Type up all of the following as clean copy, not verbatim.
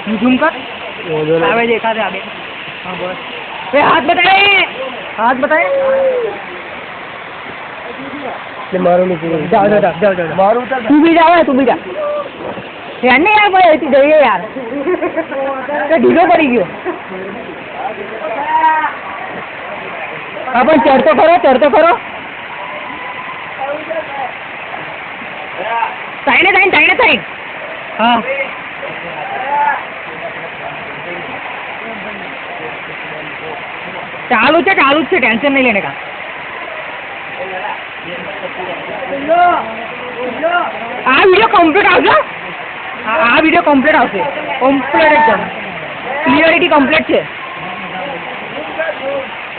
zoom કર આવે દેખાશે આગે हाँ बस ए हाथ बताए मारो नहीं जाओ मारू तू भी जा यार नहीं यार भाई ऐसी जाइए यार तो ढीलो पड़ी गयो अपन चढ़ तो करो साइड हाँ चालू से टेंशन नहीं लेने का आ वीडियो कम्प्लीट आ वीडियो कम्प्लीट एकदम क्लियरिटी कम्प्लीट है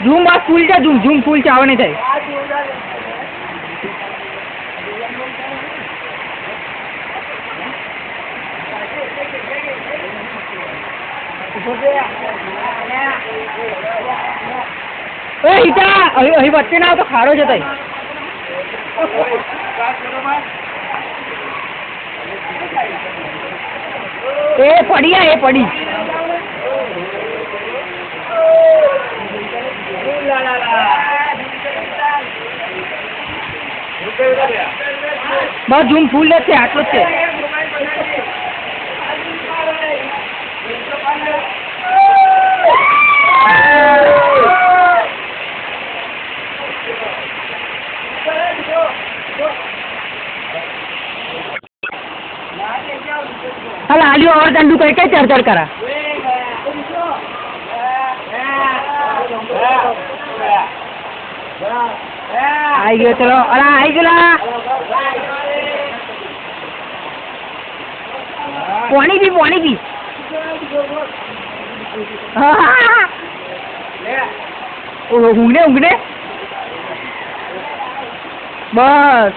झूम बस फूल जा झूम फूल चाव नहीं थाय અહીં વચ્ચે ના તો ખાડો છે તઈ એ પડી બસ ઝૂમ ફૂલ જ છે આટલું જ છે हल आलियो और दंडू करके चढ़ करा आई गयो चलो अरे आई गला पानी भी ऊँगने बस